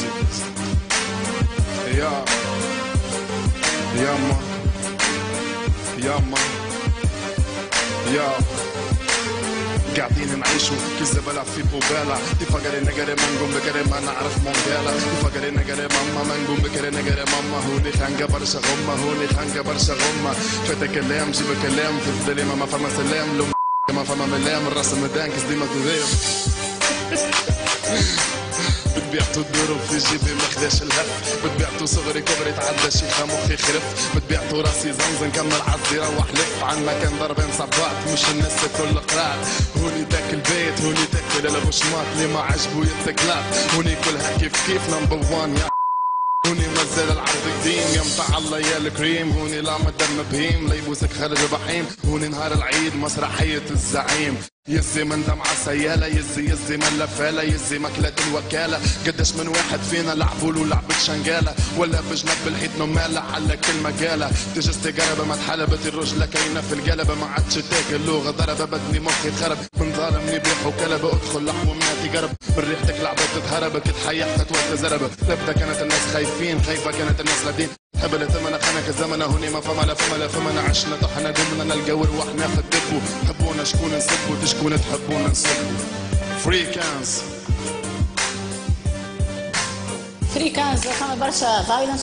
ميوزك ياما قاعدين نعيشو كي الزبالة في بوبالة تفقري نقري منقوم بقري ما نعرف مونجالا تفقري نقري ماما منقوم بقري نقري ماما هوني خانقة برشا غمة هوني خانقة برشا غمة فات كلام جيب كلام في الدليمة ما فما سلام لو ما فما ملام الراس مدانكس ديما تضيف بتبيعتو الدور في جيبي مخداش الهف بتبيعتو صغري كبري تعدى شيخة مخي خرف بتبيعتو راسي زنزن كمل عزي روح لف عن مكان ضربين صبعت مش الناس كل قرات هوني داك البيت هوني داك البشماط اللي ما عجبو يتكلات هوني كلها كيف نمبر وان يا هوني مازال العرض قديم يا متاع الله يا الكريم هوني لا مدام بهيم لا يبوسك خارج بحيم هوني نهار العيد مسرحية الزعيم يزي من دمعة سيالة يزي من لفالة يزي مكلة الوكالة قداش من واحد فينا لعبولو لعبة شنقالة ولا بجنب بالحيط نمالة على كل مقالة تجس تقرب ما تحلبت الرجلة كاينة في القلب ما عادش تاكل لغة ضرب بدني مخي تخرب من ظالمني بيح وكلب ادخل لحم ماتي قرب من ريحتك لعبة تتهرب كتحيح تتوت زرب تبدا كانت الناس خايفين خايفة كانت الناس لابدين قبل ثمن خانك الزمن هوني ما فما لا فما عشنا طحنا دمنا نلقى ورواحنا خدبوا حبونا شكون نسبوا تشكون تحبونا نسبوا فريكانز فما برشا فايلنس